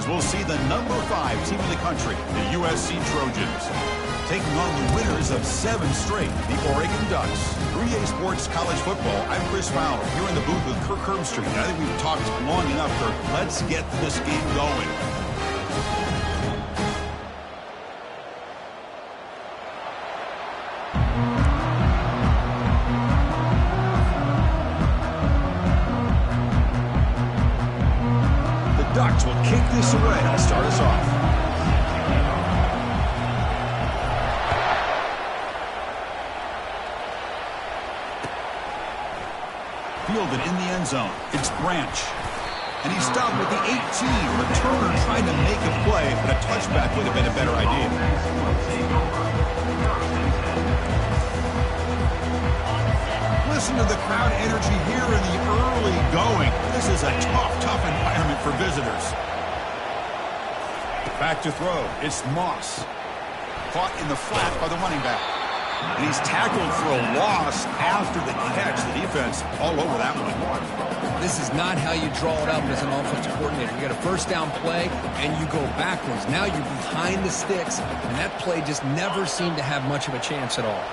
as we'll see the #5 team in the country, the USC Trojans, taking on the winners of 7 straight, the Oregon Ducks. 3A Sports College Football, I'm Chris Fowler, here in the booth with Kirk Herbstreit. I think we've talked long enough, Kirk. Let's get this game going. Ducks will kick this away to start us off. Fielded in the end zone. It's Branch. And he's stopped with the 18. Returner trying to make a play, but a touchback would have been a better idea. Listen to the crowd energy here in the early going. This is a tough environment for visitors. Back to throw. It's Moss. Caught in the flat by the running back. And he's tackled for a loss after the catch. The defense all over that one. This is not how you draw it up as an offensive coordinator. You got a first down play, and you go backwards. Now you're behind the sticks, and that play just never seemed to have much of a chance at all.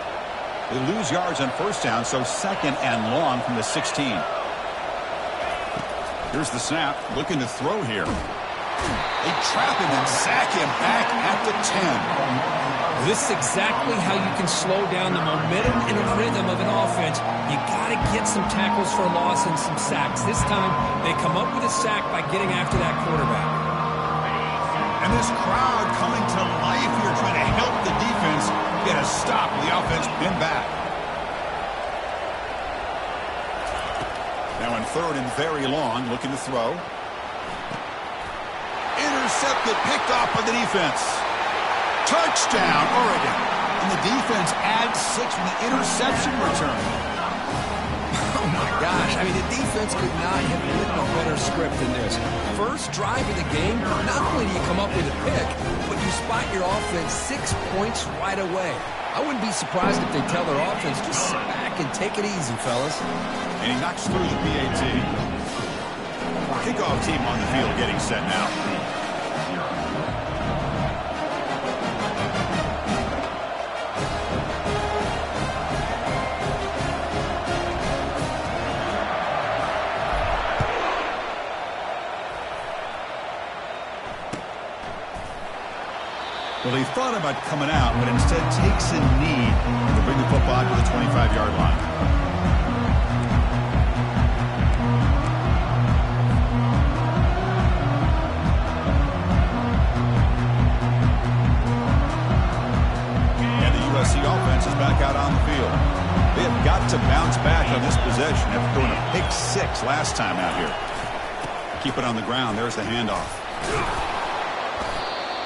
They lose yards on first down, so 2nd and long from the 16. Here's the snap, looking to throw here. They trap him and sack him back at the 10. This is exactly how you can slow down the momentum and rhythm of an offense. You got to get some tackles for a loss and some sacks. This time, they come up with a sack by getting after that quarterback. And this crowd coming to life here, trying to help the defense get a stop with the offense pinned back. Now in 3rd and very long, looking to throw. Intercepted, picked off by the defense. Touchdown, Oregon. And the defense adds 6 with the interception return. Oh, my gosh. I mean, the defense could not have written a better script than this. First drive of the game, not only do you come up with a pick, but you spot your offense 6 points right away. I wouldn't be surprised if they tell their offense, just sit back and take it easy, fellas. And he knocks through the PAT. Kickoff team on the field getting set now. Well, he thought about coming out, but instead takes a knee to bring the football to the 25-yard line. And the USC offense is back out on the field. They have got to bounce back on this possession after throwing a pick 6 last time out here. Keep it on the ground. There's the handoff.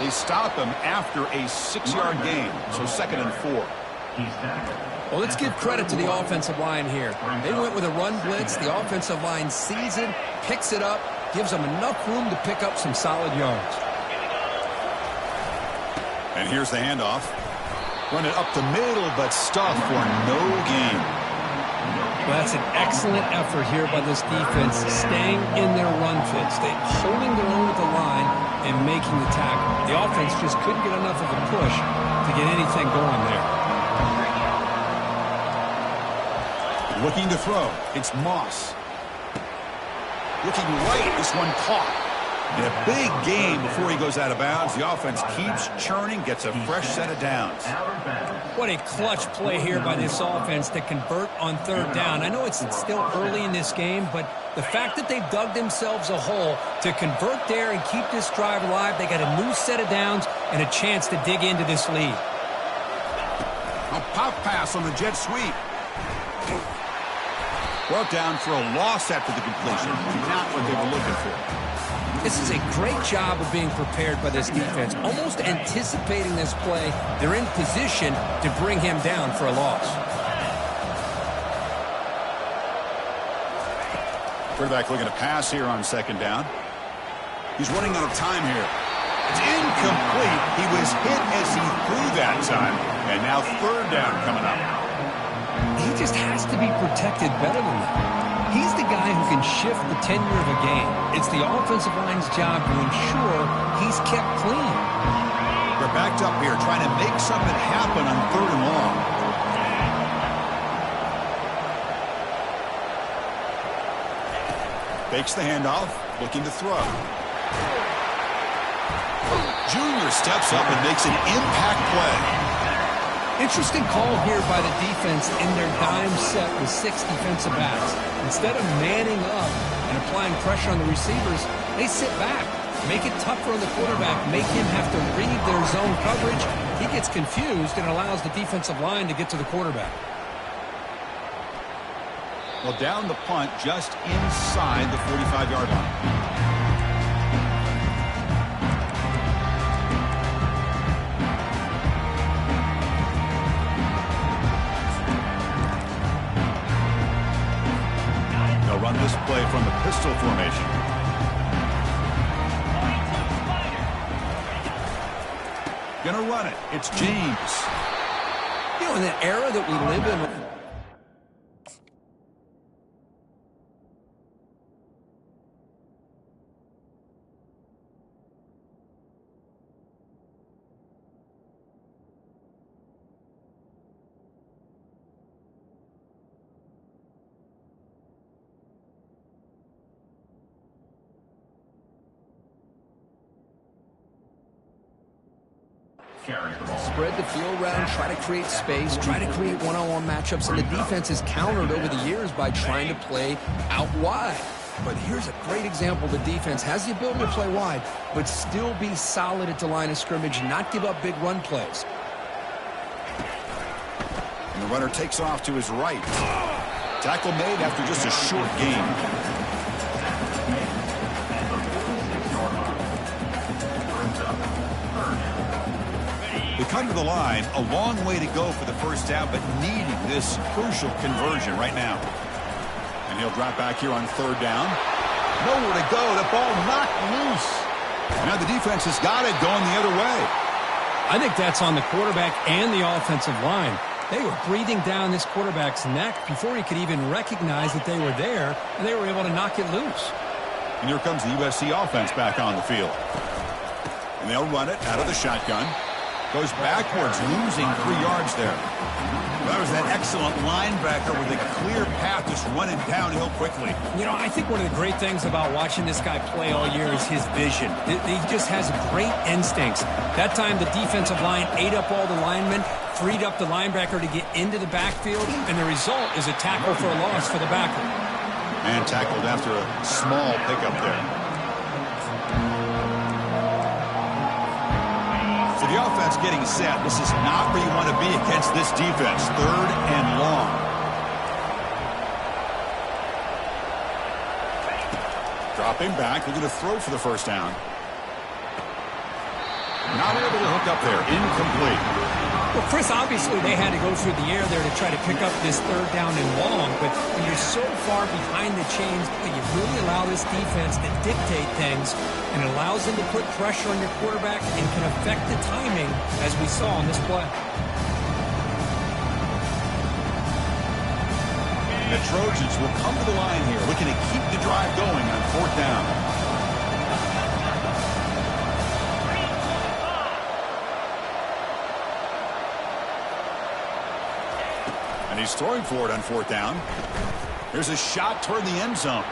They stop him after a 6-yard gain, so 2nd and 4. Well, let's give credit to the offensive line here. They went with a run blitz. The offensive line sees it, picks it up, gives them enough room to pick up some solid yards. And here's the handoff. Run it up the middle, but stuffed for no gain. Well, that's an excellent effort here by this defense, staying in their run fits. They're holding their own at the line and making the tackle. The offense just couldn't get enough of a push to get anything going there. Looking to throw. It's Moss. Looking right. This one caught. And a big gain before he goes out of bounds. The offense keeps churning, gets a fresh set of downs. What a clutch play here by this offense to convert on 3rd down. I know it's still early in this game, but the fact that they've dug themselves a hole to convert there and keep this drive alive, they got a new set of downs and a chance to dig into this lead. A pop pass on the jet sweep. Brought down for a loss after the completion. Not what they were looking for. This is a great job of being prepared by this defense. Almost anticipating this play, they're in position to bring him down for a loss. Quarterback looking to pass here on 2nd down. He's running out of time here. It's incomplete. He was hit as he threw that time. And now 3rd down coming up. He just has to be protected better than that. He's the guy who can shift the tenure of a game. It's the offensive line's job to ensure he's kept clean. They're backed up here trying to make something happen on 3rd and long. Fakes the handoff, looking to throw. Junior steps up and makes an impact play. Interesting call here by the defense in their dime set with 6 defensive backs. Instead of manning up and applying pressure on the receivers, they sit back, make it tougher on the quarterback, make him have to read their zone coverage. He gets confused and allows the defensive line to get to the quarterback. Well, down the punt just inside the 45-yard line. Run this play from the pistol formation. Gonna run it. It's James. You know, in the era that we live in, spread the field around, try to create space, try to create one-on-one matchups, and the defense has countered over the years by trying to play out wide. But here's a great example. The defense has the ability to play wide, but still be solid at the line of scrimmage, not give up big run plays. And the runner takes off to his right. Tackle made after just a short gain. They come to the line, a long way to go for the first down, but needing this crucial conversion right now. And he'll drop back here on 3rd down. Nowhere to go. The ball knocked loose. Now the defense has got it going the other way. I think that's on the quarterback and the offensive line. They were breathing down this quarterback's neck before he could even recognize that they were there, and they were able to knock it loose. And here comes the USC offense back on the field. And they'll run it out of the shotgun. Goes backwards, losing 3 yards there. That was that excellent linebacker with a clear path, just running downhill quickly. You know, I think one of the great things about watching this guy play all year is his vision. He just has great instincts. That time, the defensive line ate up all the linemen, freed up the linebacker to get into the backfield, and the result is a tackle for a loss for the backer. And tackled after a small pickup there. So the offense getting set. This is not where you want to be against this defense. 3rd and long. Dropping back. They're going to throw for the first down. Not able to hook up there. Incomplete. Well, Chris, obviously they had to go through the air there to try to pick up this 3rd down and long, but when you're so far behind the chains, you really allow this defense to dictate things, and it allows them to put pressure on your quarterback and can affect the timing, as we saw on this play. The Trojans will come to the line here, looking to keep the drive going on 4th down. And he's throwing for it on 4th down. Here's a shot toward the end zone.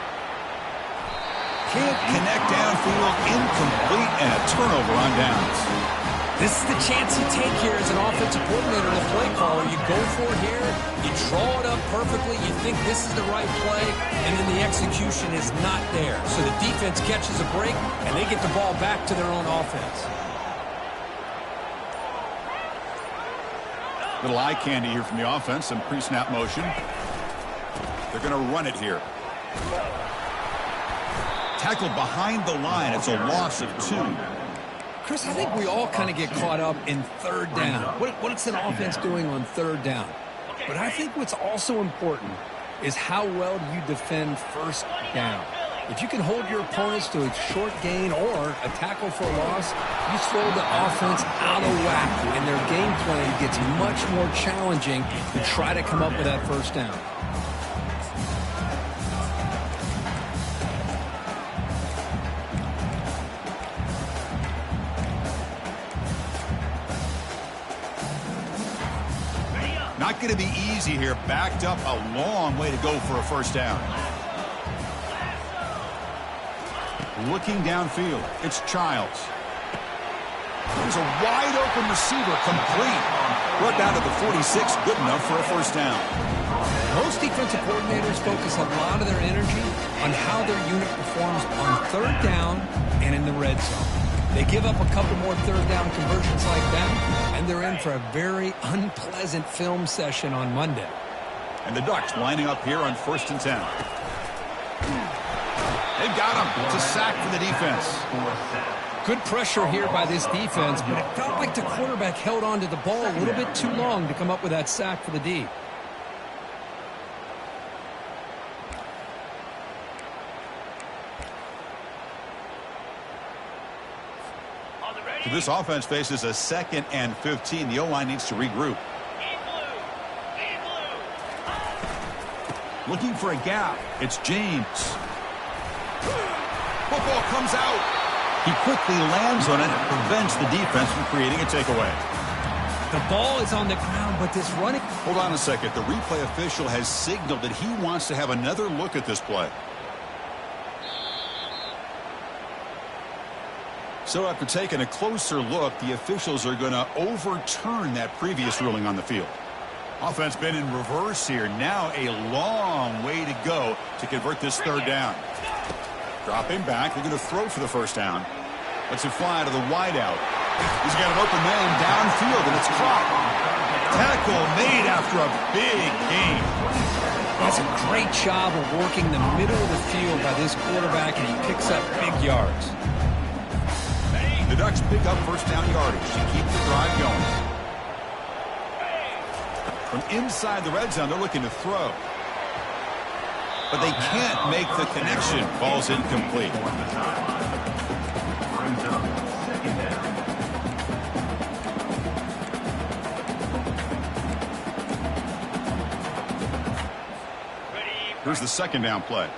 Can't connect downfield, incomplete, and a turnover on downs. This is the chance you take here as an offensive coordinator and a play caller. You go for it here, you draw it up perfectly, you think this is the right play, and then the execution is not there. So the defense catches a break, and they get the ball back to their own offense. Little eye candy here from the offense, some pre-snap motion. They're going to run it here. Tackled behind the line. It's a loss of 2. Chris, I think we all kind of get caught up in 3rd down. What's an offense doing on 3rd down? But I think what's also important is how well do you defend 1st down. If you can hold your opponents to a short gain or a tackle for a loss, you throw the offense out of whack, and their game plan gets much more challenging to try to come up with that 1st down. Not going to be easy here. Backed up a long way to go for a first down. Looking downfield, it's Childs. There's a wide-open receiver, complete. Brought down to the 46, good enough for a first down. Most defensive coordinators focus a lot of their energy on how their unit performs on third down and in the red zone. They give up a couple more third down conversions like that, and they're in for a very unpleasant film session on Monday. And the Ducks lining up here on 1st and 10. They've got him. It's a sack for the defense. Good pressure here by this defense, but it felt like the quarterback held on to the ball a little bit too long to come up with that sack for the D. So this offense faces a 2nd and 15. The O-line needs to regroup. Looking for a gap. It's James. Football comes out. He quickly lands on it and prevents the defense from creating a takeaway. The ball is on the ground, but this running... Hold on a second. The replay official has signaled that he wants to have another look at this play. So after taking a closer look, the officials are going to overturn that previous ruling on the field. Offense been in reverse here. Now a long way to go to convert this third down. Dropping back. They're going to throw for the first down. Lets it fly to the wideout. He's got an open man downfield, and it's caught. Tackle made after a big gain. That's a great job of working the middle of the field by this quarterback, and he picks up big yards. The Ducks pick up first down yardage to keep the drive going. From inside the red zone, they're looking to throw. But they can't make the connection. Ball's incomplete. Here's the second down play.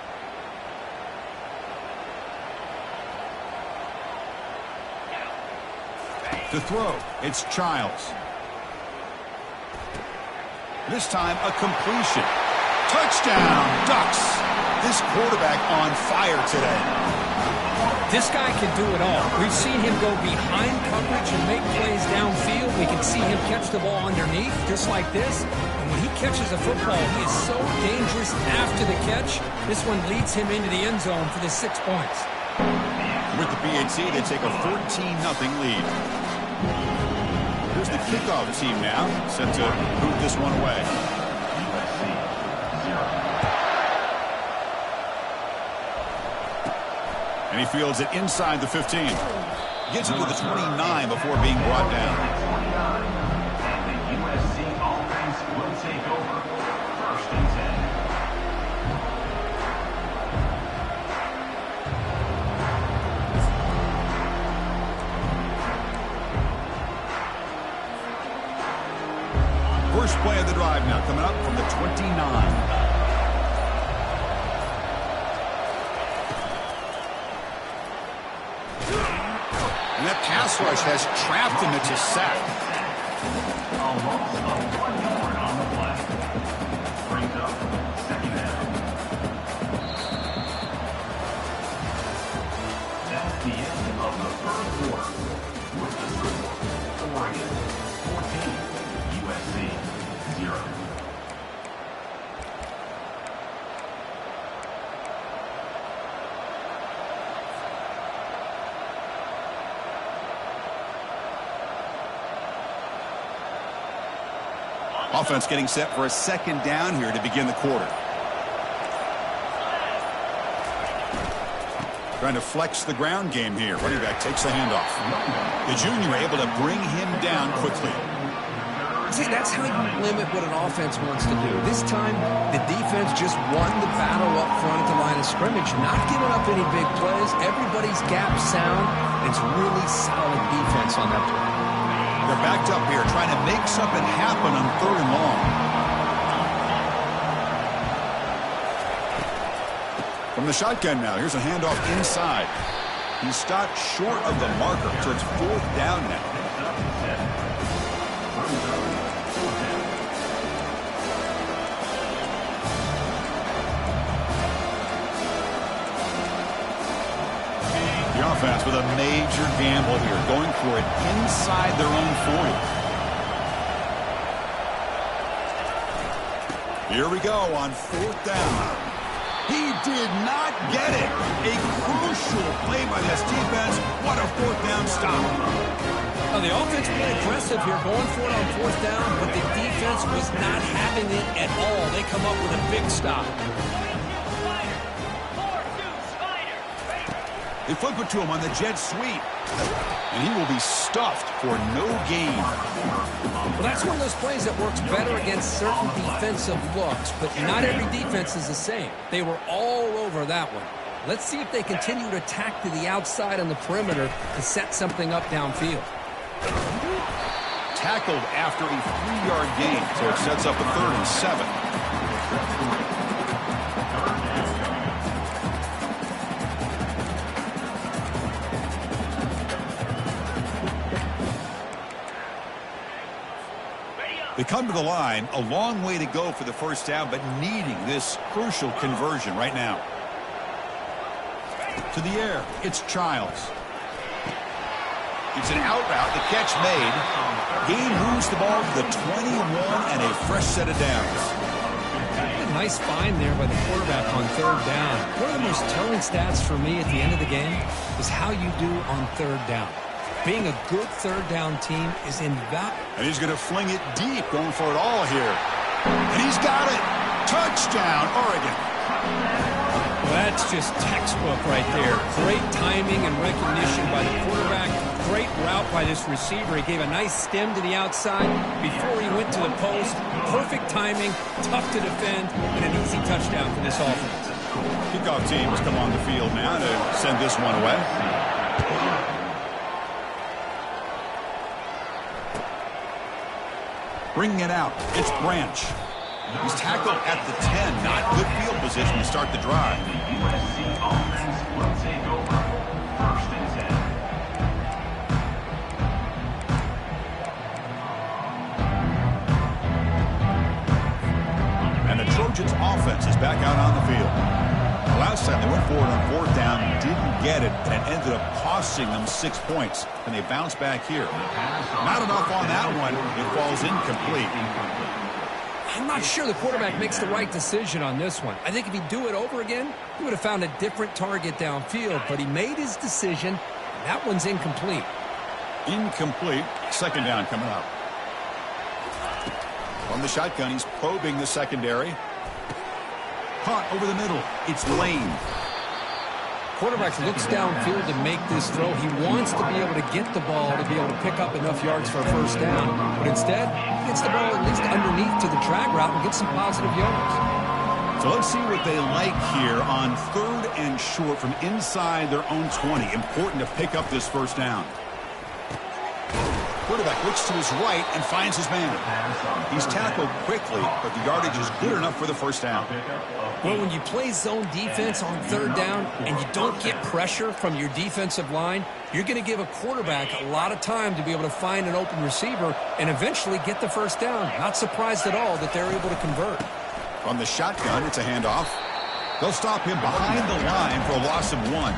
To throw, it's Childs. This time, a completion. Touchdown, Ducks. This quarterback on fire today. This guy can do it all. We've seen him go behind coverage and make plays downfield. We can see him catch the ball underneath, just like this. And when he catches a football, he is so dangerous after the catch. This one leads him into the end zone for the 6 points. With the PAT, they take a 14-0 lead. Here's the kickoff team now, set to boot this one away. And he fields it inside the 15. Gets it to the 29 before being brought down. And the USC offense will take over. 1st and 10. First play of the drive now coming up from the 29. And that pass rush has trapped him into sack. A loss of 1 yard on the play. Brings up 2nd down. That's the end of the 1st quarter. With the score, Oregon 14, USC 0. Offense getting set for a 2nd down here to begin the quarter. Trying to flex the ground game here. Running back takes the handoff. The junior able to bring him down quickly. See, that's how you limit what an offense wants to do. This time, the defense just won the battle up front at the line of scrimmage, not giving up any big plays. Everybody's gap sound. It's really solid defense on that play. They're backed up here trying to make something happen on 3rd and long. From the shotgun now, here's a handoff inside. He's stopped short of the marker, so it's 4th down now. offense with a major gamble here, going for it inside their own 40. Here we go on 4th down. He did not get it. A crucial play by this defense. What a 4th down stop. Now, the offense was aggressive here, going for it on 4th down, but the defense was not having it at all. They come up with a big stop. They flip it to him on the jet sweep. And he will be stuffed for no gain. Well, that's one of those plays that works better against certain defensive looks, but not every defense is the same. They were all over that one. Let's see if they continue to attack to the outside on the perimeter to set something up downfield. Tackled after a 3-yard gain, so it sets up a 3rd and 7. They come to the line, a long way to go for the 1st down, but needing this crucial conversion right now. To the air, it's Childs. It's an out route, the catch made. He moves the ball to the 21 and a fresh set of downs. A nice find there by the quarterback on 3rd down. One of the most telling stats for me at the end of the game is how you do on 3rd down. Being a good 3rd down team is invaluable. And he's going to fling it deep, going for it all here. And he's got it. Touchdown, Oregon. Well, that's just textbook right there. Great timing and recognition by the quarterback. Great route by this receiver. He gave a nice stem to the outside before he went to the post. Perfect timing, tough to defend, and an easy touchdown for this offense. Kickoff team has come on the field now to send this one away. Bringing it out, it's Branch. He's tackled at the 10. Not good field position to start the drive. The USC offense will take over. 1st and 10. And the Trojans offense is back out on the field. The last time they went forward on 4th down, didn't get it, and it ended up costing them 6 points. And they bounce back here. Not enough on that one. It falls incomplete. I'm not sure the quarterback makes the right decision on this one. I think if he'd do it over again, he would have found a different target downfield, but he made his decision. That one's incomplete. Incomplete. 2nd down coming up. From the shotgun, he's probing the secondary. Caught over the middle. It's Lane. Quarterback looks downfield to make this throw. He wants to be able to get the ball to be able to pick up enough yards for a 1st down. But instead, he gets the ball at least underneath to the drag route and gets some positive yards. So let's see what they like here on 3rd and short from inside their own 20. Important to pick up this 1st down. Quarterback looks to his right and finds his man. He's tackled quickly, but the yardage is good enough for the 1st down. Well, when you play zone defense on 3rd down and you don't get pressure from your defensive line, you're going to give a quarterback a lot of time to be able to find an open receiver and eventually get the 1st down. Not surprised at all that they're able to convert. From the shotgun, it's a handoff. They'll stop him behind the line for a loss of 1.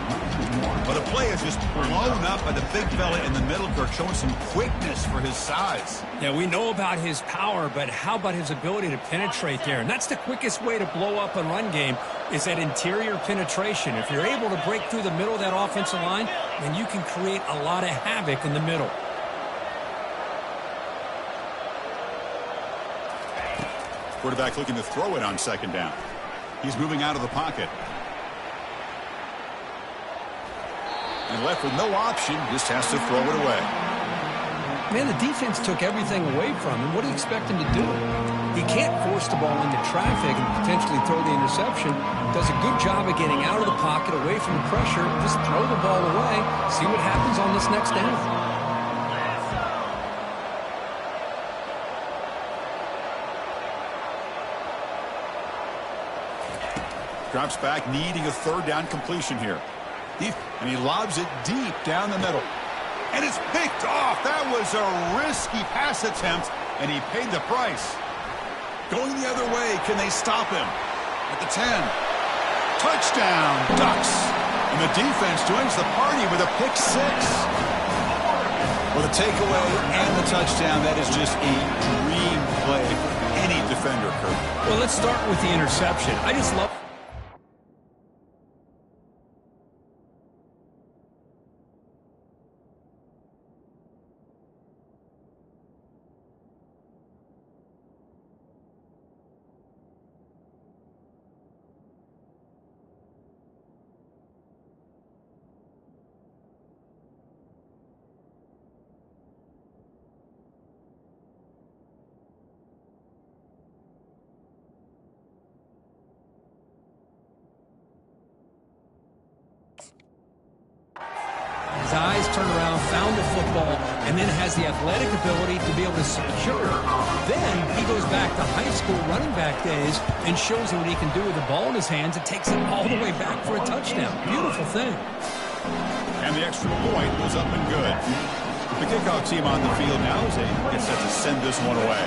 But a play is just blown up by the big fella in the middle, showing some quickness for his size. Yeah, we know about his power, but how about his ability to penetrate there? And that's the quickest way to blow up a run game is that interior penetration. If you're able to break through the middle of that offensive line, then you can create a lot of havoc in the middle. Quarterback looking to throw it on 2nd down. He's moving out of the pocket. And left with no option, just has to throw it away. Man, the defense took everything away from him. What do you expect him to do? He can't force the ball into traffic and potentially throw the interception. Does a good job of getting out of the pocket, away from the pressure. Just throw the ball away. See what happens on this next down. Drops back, needing a 3rd down completion here. And he lobs it deep down the middle. And it's picked off. That was a risky pass attempt, and he paid the price. Going the other way, can they stop him? At the 10. Touchdown, Ducks. And the defense joins the party with a pick six. Well, the takeaway and the touchdown, that is just a dream play for any defender, Kurt. Well, let's start with the interception. I just love... His eyes turn around, found the football, and then has the athletic ability to be able to secure it. Then he goes back to high school running back days and shows you what he can do with the ball in his hands and takes it all the way back for a touchdown. Beautiful thing. And the extra point was up and good. The kickoff team on the field now is gets set to send this one away.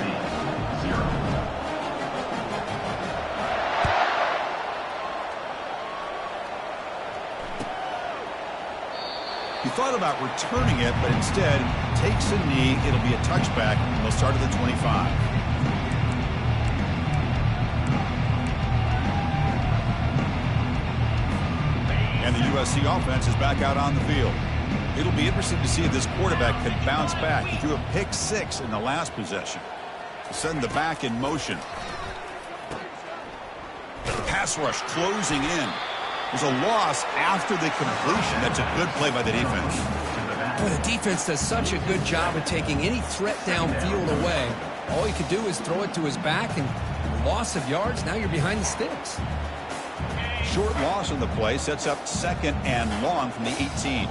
He thought about returning it, but instead takes a knee. It'll be a touchback, and they'll start at the 25. And the USC offense is back out on the field. It'll be interesting to see if this quarterback can bounce back. He threw a pick six in the last possession to send the back in motion. The pass rush closing in. There's a loss after the completion. That's a good play by the defense. Boy, the defense does such a good job of taking any threat downfield away. All you could do is throw it to his back, and loss of yards, now you're behind the sticks. Short loss on the play sets up second and long from the 18.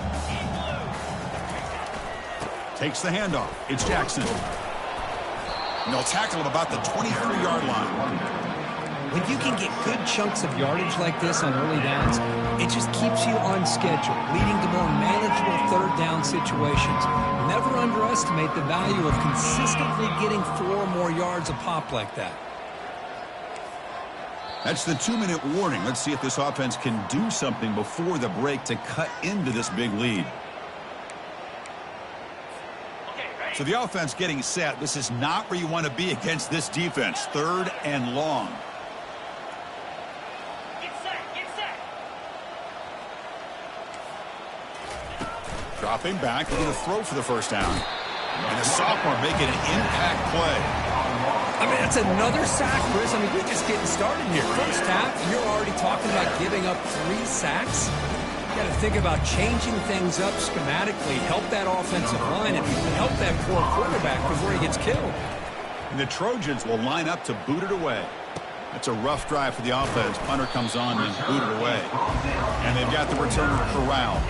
Takes the handoff. It's Jackson. And they'll tackle him about the 23-yard line. When you can get good chunks of yardage like this on early downs, it just keeps you on schedule, leading to more manageable third down situations. Never underestimate the value of consistently getting 4 or more yards a pop like that. That's the 2-minute warning. Let's see if this offense can do something before the break to cut into this big lead. So the offense getting set. This is not where you want to be against this defense. Third and long. Dropping back, looking to throw for the first down. And the sophomore making an impact play. I mean, that's another sack, Chris. I mean, we're just getting started here. First half, you're already talking about giving up 3 sacks. You got to think about changing things up schematically, help that offensive line, and help that poor quarterback before he gets killed. And the Trojans will line up to boot it away. That's a rough drive for the offense. Punter comes on and boot it away. And they've got the returner corralled.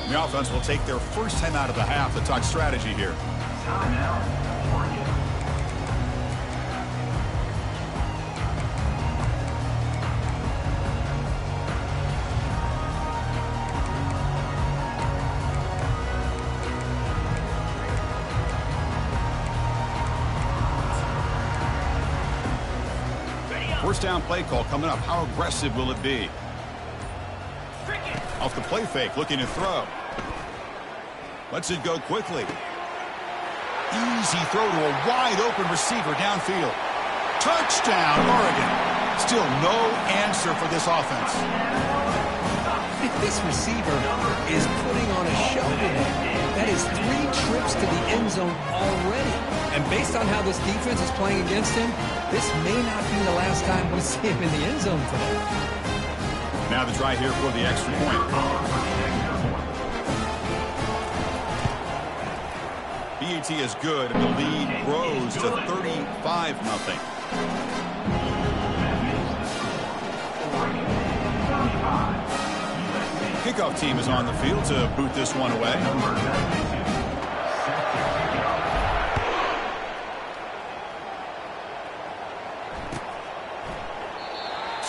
The offense will take their first time out of the half to talk strategy here. First down play call coming up. How aggressive will it be? Off the play fake, looking to throw. Lets it go quickly. Easy throw to a wide-open receiver downfield. Touchdown, Oregon. Still no answer for this offense. This receiver is putting on a show today. That is 3 trips to the end zone already. And based on how this defense is playing against him, this may not be the last time we see him in the end zone today. Now the try here for the extra point. BAT is good, and the lead grows to 35-0. Kickoff team is on the field to boot this one away.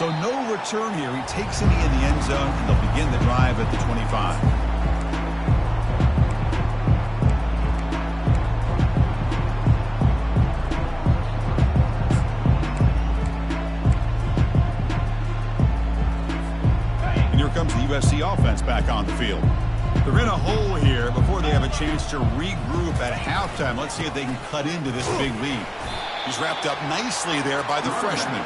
So no return here. He takes it in the end zone, and they'll begin the drive at the 25. Comes the USC offense back on the field. They're in a hole here before they have a chance to regroup at halftime. Let's see if they can cut into this big lead. He's wrapped up nicely there by the freshman.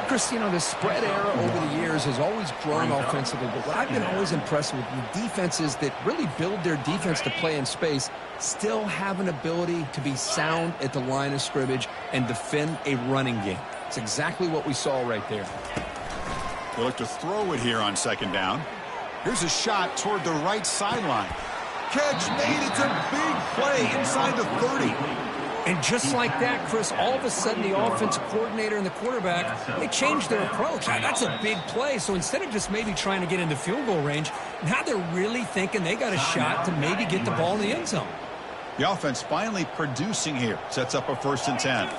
Chris, you know, the spread era over the years has always grown offensively, but what I've been always impressed with the defenses that really build their defense to play in space still have an ability to be sound at the line of scrimmage and defend a running game. It's exactly what we saw right there. They look to throw it here on second down. Here's a shot toward the right sideline. Catch made. It's a big play inside the 30. And just like that, Chris, all of a sudden the offensive coordinator and the quarterback, they changed their approach. That's a big play. So instead of just maybe trying to get into field goal range, now they're really thinking they got a shot to maybe get the ball in the end zone. The offense finally producing here. Sets up a 1st and 10.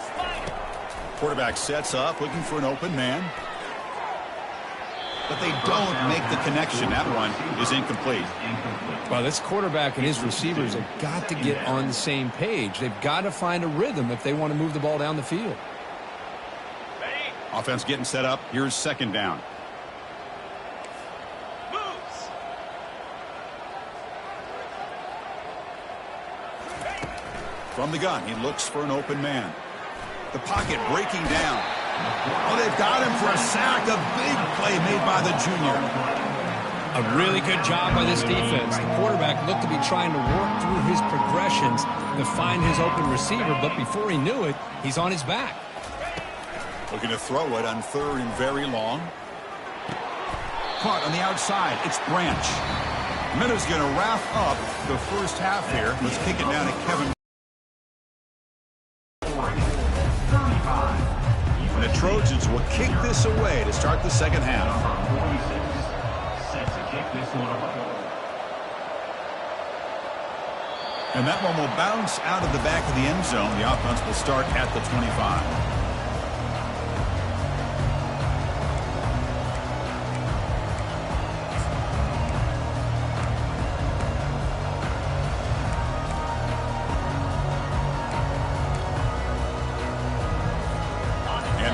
Quarterback sets up, looking for an open man. But they don't make the connection. That one is incomplete. Well, this quarterback and his receivers have got to get on the same page. They've got to find a rhythm if they want to move the ball down the field. Offense getting set up. Here's second down. From the gun, he looks for an open man. The pocket breaking down. Oh, they've got him for a sack. A big play made by the junior. A really good job by this defense. The quarterback looked to be trying to work through his progressions to find his open receiver, but before he knew it, he's on his back. Looking to throw it on 3rd and very long. Caught on the outside. It's Branch. Minuta's going to wrap up the first half here. Let's kick it down to Kevin. And the Trojans will kick this away to start the second half. And that one will bounce out of the back of the end zone. The offense will start at the 25.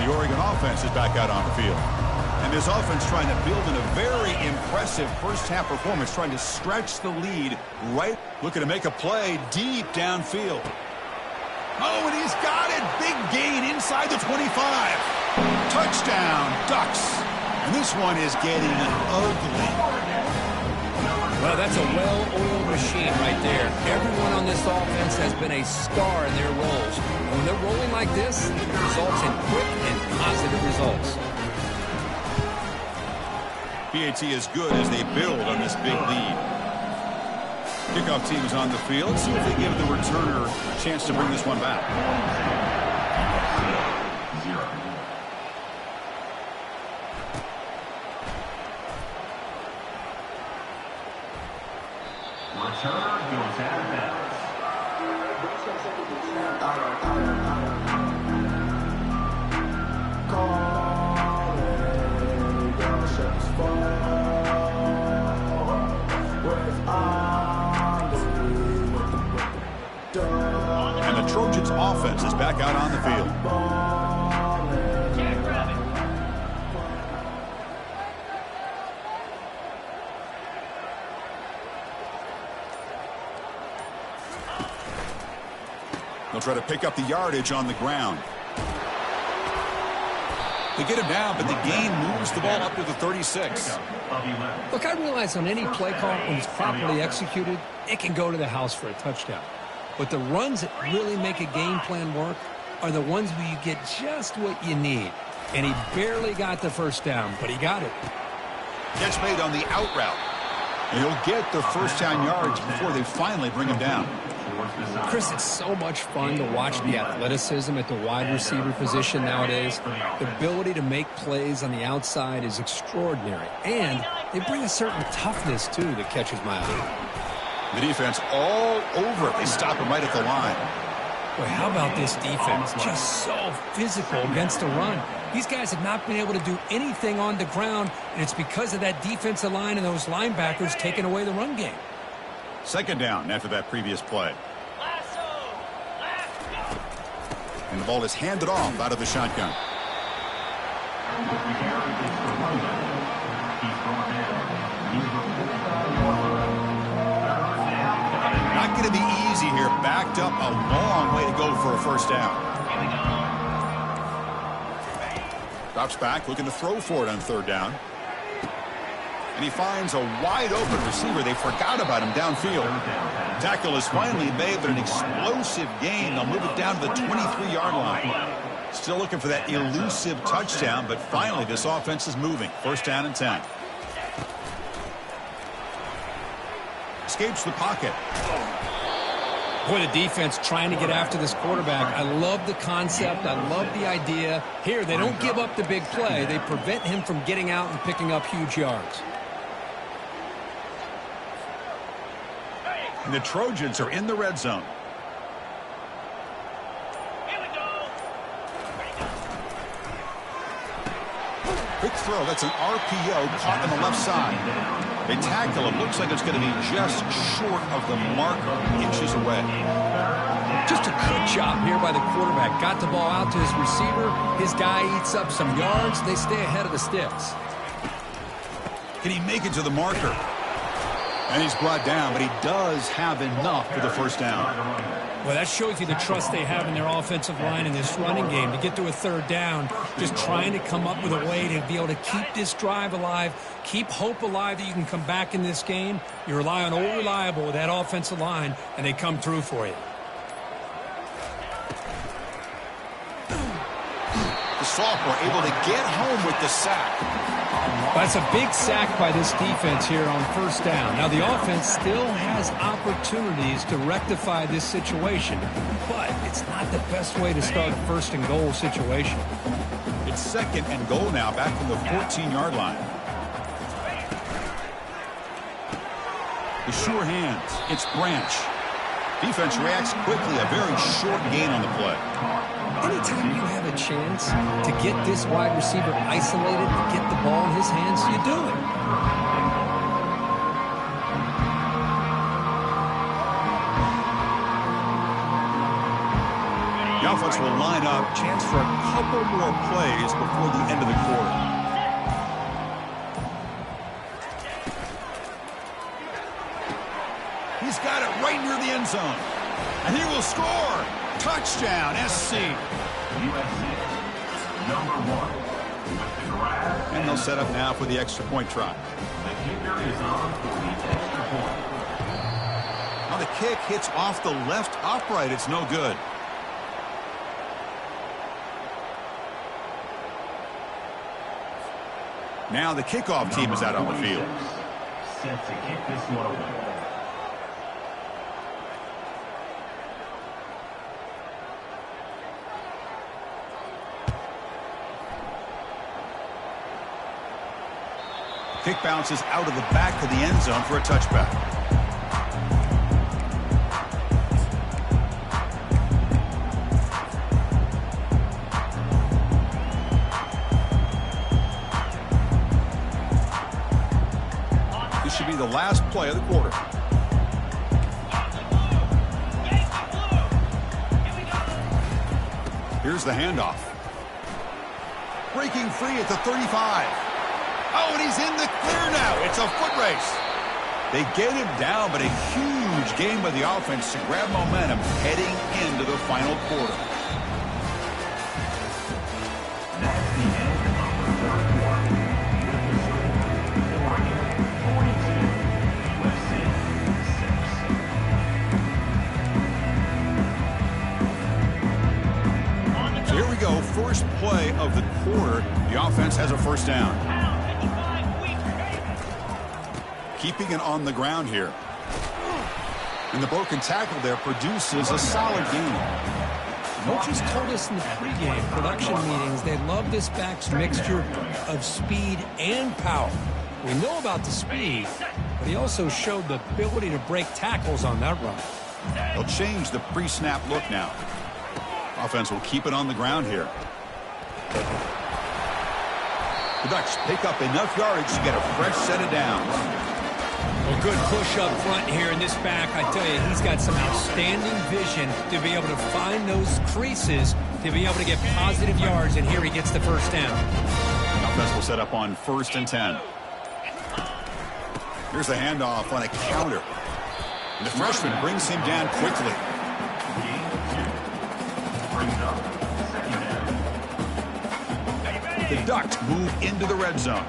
The Oregon offense is back out on the field. And this offense trying to build in a very impressive first half performance, trying to stretch the lead right. Looking to make a play deep downfield. Oh, and he's got it. Big gain inside the 25. Touchdown, Ducks. And this one is getting ugly. Well, that's a well-oiled machine right there. Everyone on this offense has been a star in their roles. And when they're rolling like this, it results in quick and positive results. PAT is good as they build on this big lead. Kickoff team is on the field. Let's see if they give the returner a chance to bring this one back. Returner goes out of bounds. And the Trojans offense is back out on the field. They'll try to pick up the yardage on the ground. They get him down, but the gain moves the ball up to the 36. Look, I realize on any play call, when it's properly executed, it can go to the house for a touchdown. But the runs that really make a game plan work are the ones where you get just what you need. And he barely got the first down, but he got it. Catch made on the out route. And he'll get the first down yards before they finally bring him down. Chris, it's so much fun to watch the athleticism at the wide receiver position nowadays. The ability to make plays on the outside is extraordinary. And they bring a certain toughness, too, that catches my eye. The defense all over it. They stop him right at the line. Boy, how about this defense? Just so physical against the run. These guys have not been able to do anything on the ground, and it's because of that defensive line and those linebackers taking away the run game. Second down after that previous play. And the ball is handed off out of the shotgun. Not going to be easy here. Backed up a long way to go for a first down. Drops back, looking to throw for it on third down. And he finds a wide open receiver. They forgot about him downfield. Tackle is finally made, but an explosive gain. They'll move it down to the 23-yard line. Still looking for that elusive touchdown, but finally this offense is moving. First down and 10. Escapes the pocket. Boy, the defense trying to get after this quarterback. I love the concept. I love the idea. Here, they don't give up the big play. They prevent him from getting out and picking up huge yards. And the Trojans are in the red zone. Quick throw. That's an RPO caught on the left side. They tackle it. Looks like it's going to be just short of the mark, inches away. Just a good job here by the quarterback. Got the ball out to his receiver. His guy eats up some yards. They stay ahead of the sticks. Can he make it to the marker? And he's brought down, but he does have enough for the first down. Well, that shows you the trust they have in their offensive line in this running game to get to a third down, just trying to come up with a way to be able to keep this drive alive, keep hope alive that you can come back in this game. You rely on Old Reliable with that offensive line, and they come through for you. The sophomore able to get home with the sack. That's a big sack by this defense here on first down. Now, the offense still has opportunities to rectify this situation, but it's not the best way to start a first and goal situation. It's second and goal now, back from the 14-yard line. The sure hands. It's Branch. Defense reacts quickly. A very short gain on the play. Anytime you have a chance to get this wide receiver isolated and get the ball in his hands, you do it. The offense will line up. Chance for a couple more plays before the end of the quarter. He's got it right near the end zone. And he will score. Touchdown, SC. USC, number 1 with the grab. And they'll set up now for the extra point try. The kicker is on for the extra point. Now the kick hits off the left upright. It's no good. Now the kickoff team is out on the field. Set to kick this one away. Kick bounces out of the back of the end zone for a touchback. This should be the last play of the quarter. Here's the handoff. Breaking free at the 35. Oh, and he's in the clear now. It's a foot race. They get him down, but a huge gain by the offense to grab momentum heading into the final quarter. That's the end of the third quarter. Oregon 42, USC 6. So here we go. First play of the quarter. The offense has a first down. Keeping it on the ground here. And the broken tackle there produces a solid gain. Coaches told us in the pregame production meetings they love this back's mixture of speed and power. We know about the speed, but he also showed the ability to break tackles on that run. They'll change the pre-snap look now. Offense will keep it on the ground here. The Ducks pick up enough yardage to get a fresh set of downs. Well, good push up front here in this back. I tell you, he's got some outstanding vision to be able to find those creases, to be able to get positive yards, and here he gets the first down. The offense will set up on 1st and 10. Here's the handoff on a counter. And the freshman brings him down quickly. The Ducks move into the red zone.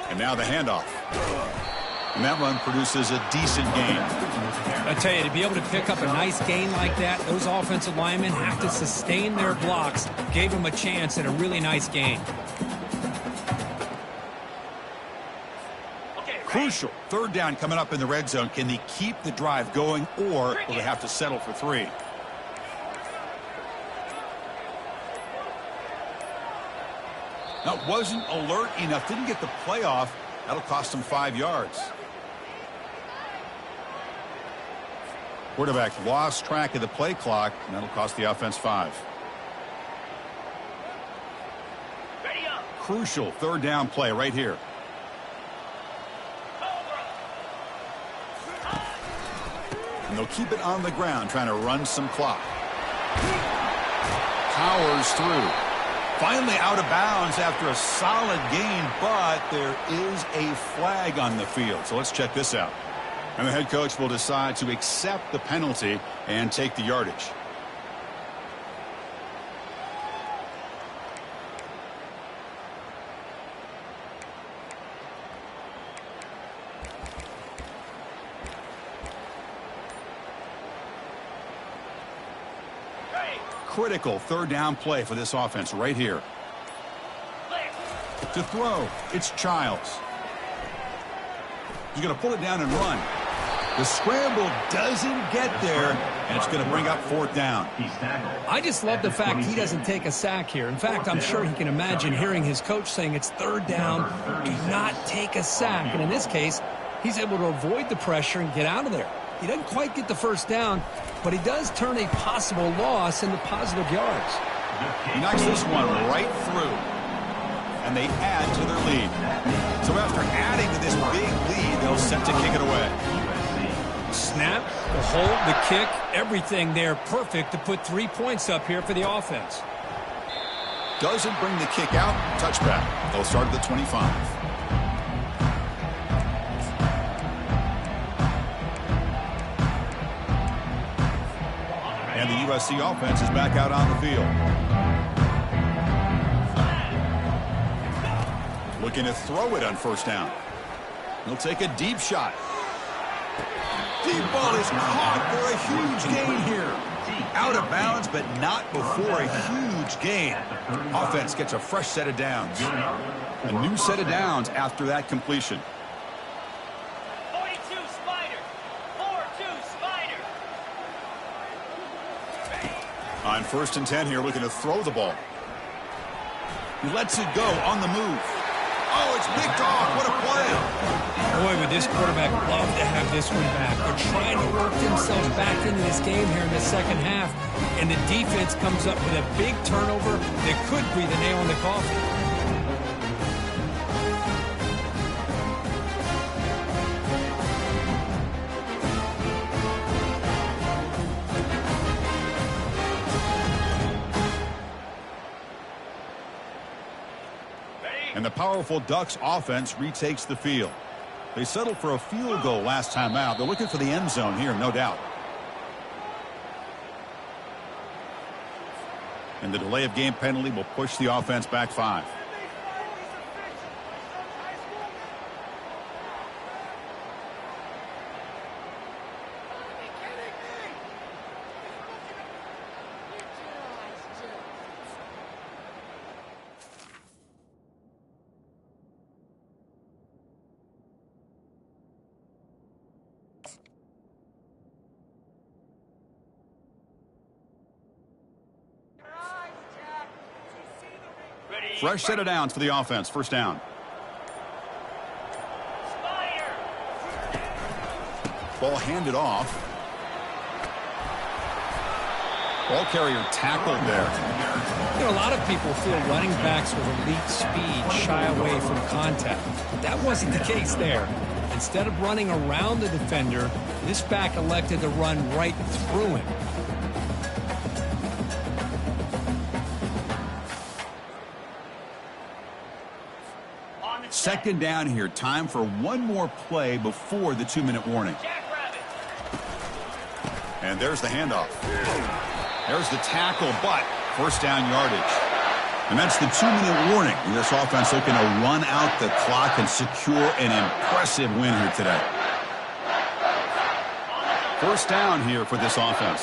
And now the handoff. And that run produces a decent gain. I tell you, to be able to pick up a nice gain like that, those offensive linemen have to sustain their blocks. Gave them a chance at a really nice gain. Crucial. 3rd down coming up in the red zone. Can they keep the drive going, or will they have to settle for 3? Now, wasn't alert enough. Didn't get the play off. That'll cost him 5 yards. Quarterback lost track of the play clock, and that'll cost the offense 5. Crucial 3rd down play right here. And they'll keep it on the ground, trying to run some clock. Powers through. Finally out of bounds after a solid gain, but there is a flag on the field. So let's check this out. And the head coach will decide to accept the penalty and take the yardage. Critical 3rd down play for this offense right here. To throw, it's Childs. He's going to pull it down and run. The scramble doesn't get there, and it's going to bring up 4th down. I just love the fact he doesn't take a sack here. In fact, I'm sure he can imagine hearing his coach saying it's 3rd down, do not take a sack. And in this case, he's able to avoid the pressure and get out of there. He doesn't quite get the 1st down, but he does turn a possible loss into positive yards. He knocks this one right through, and they add to their lead. So after adding to this big lead, they'll set to kick it away. Snap, the hold, the kick, everything there perfect to put 3 points up here for the offense. Doesn't bring the kick out. Touchback. They'll start at the 25. And the USC offense is back out on the field. Looking to throw it on 1st down. He'll take a deep shot. Deep ball is caught for a huge gain here. Out of bounds, but not before a huge gain. Offense gets a fresh set of downs. A new set of downs after that completion. 42 Spider. 4-2 Spider. On 1st and 10 here, looking to throw the ball. He lets it go on the move. Oh, it's picked off. What a play. Boy, would this quarterback love to have this one back. They're trying to work themselves back into this game here in the 2nd half, and the defense comes up with a big turnover that could be the nail in the coffin. And the powerful Ducks offense retakes the field. They settled for a field goal last time out. They're looking for the end zone here, no doubt. And the delay of game penalty will push the offense back 5. Fresh set of downs for the offense. 1st down. ball handed off. Ball carrier tackled there. You know, a lot of people feel running backs with elite speed shy away from contact. But that wasn't the case there. Instead of running around the defender, this back elected to run right through him. Second down here. Time for one more play before the 2-minute warning. And there's the handoff. There's the tackle, but first down yardage. And that's the 2-minute warning. This offense looking to run out the clock and secure an impressive win here today. First down here for this offense.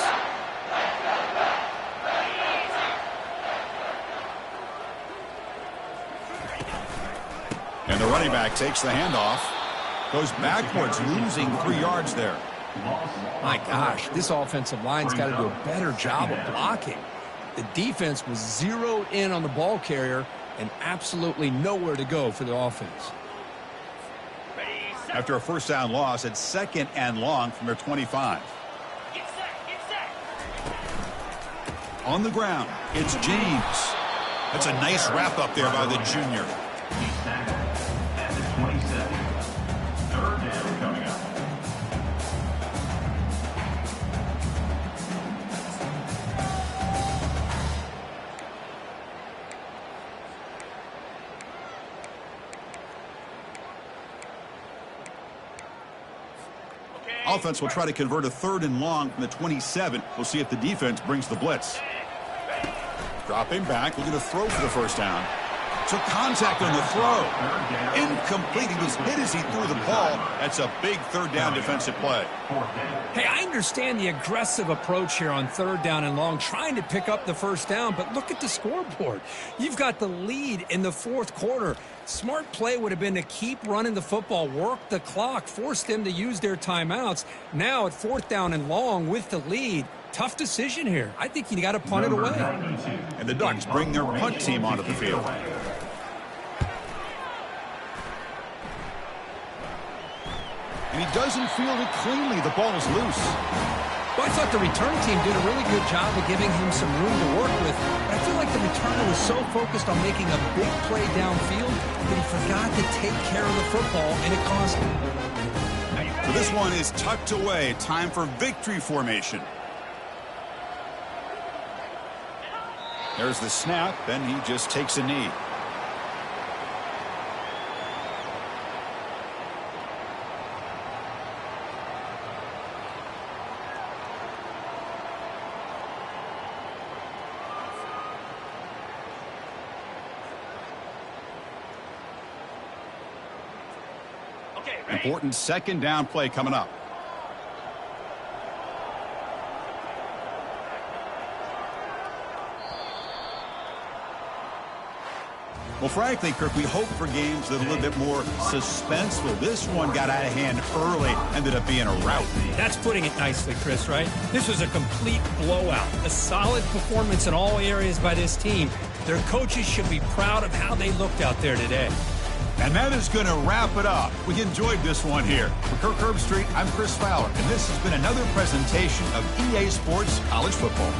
And the running back takes the handoff. Goes backwards, losing 3 yards there. My gosh, this offensive line's got to do a better job of blocking. The defense was zeroed in on the ball carrier and absolutely nowhere to go for the offense. After a first down loss, it's 2nd and long from their 25. Get set. On the ground, it's James. That's a nice wrap up there by the junior. He's tackled at the 27. Third down coming up. Offense will try to convert a 3rd and long from the 27. We'll see if the defense brings the blitz. Dropping back, looking to throw for the first down. Took contact on the throw. Incomplete. He was hit as he threw the ball. That's a big 3rd down defensive play. Hey, I understand the aggressive approach here on 3rd down and long, trying to pick up the first down, but look at the scoreboard. You've got the lead in the 4th quarter. Smart play would have been to keep running the football, work the clock, force them to use their timeouts. Now at 4th down and long with the lead, tough decision here. I think you got to punt it away. And the Ducks bring their punt team onto the field. And he doesn't field it cleanly. The ball is loose. Well, I thought the return team did a really good job of giving him some room to work with. But I feel like the returner was so focused on making a big play downfield that he forgot to take care of the football, and it cost him. So this one is tucked away. Time for victory formation. There's the snap, and he just takes a knee. Important 2nd down play coming up. Well, frankly, Kirk, we hope for games that are a little bit more suspenseful. This one got out of hand early, ended up being a rout. That's putting it nicely, Chris, right? This was a complete blowout. A solid performance in all areas by this team. Their coaches should be proud of how they looked out there today. And that is going to wrap it up. We enjoyed this one here. For Kirk Herbstreit, I'm Chris Fowler, and this has been another presentation of EA Sports College Football.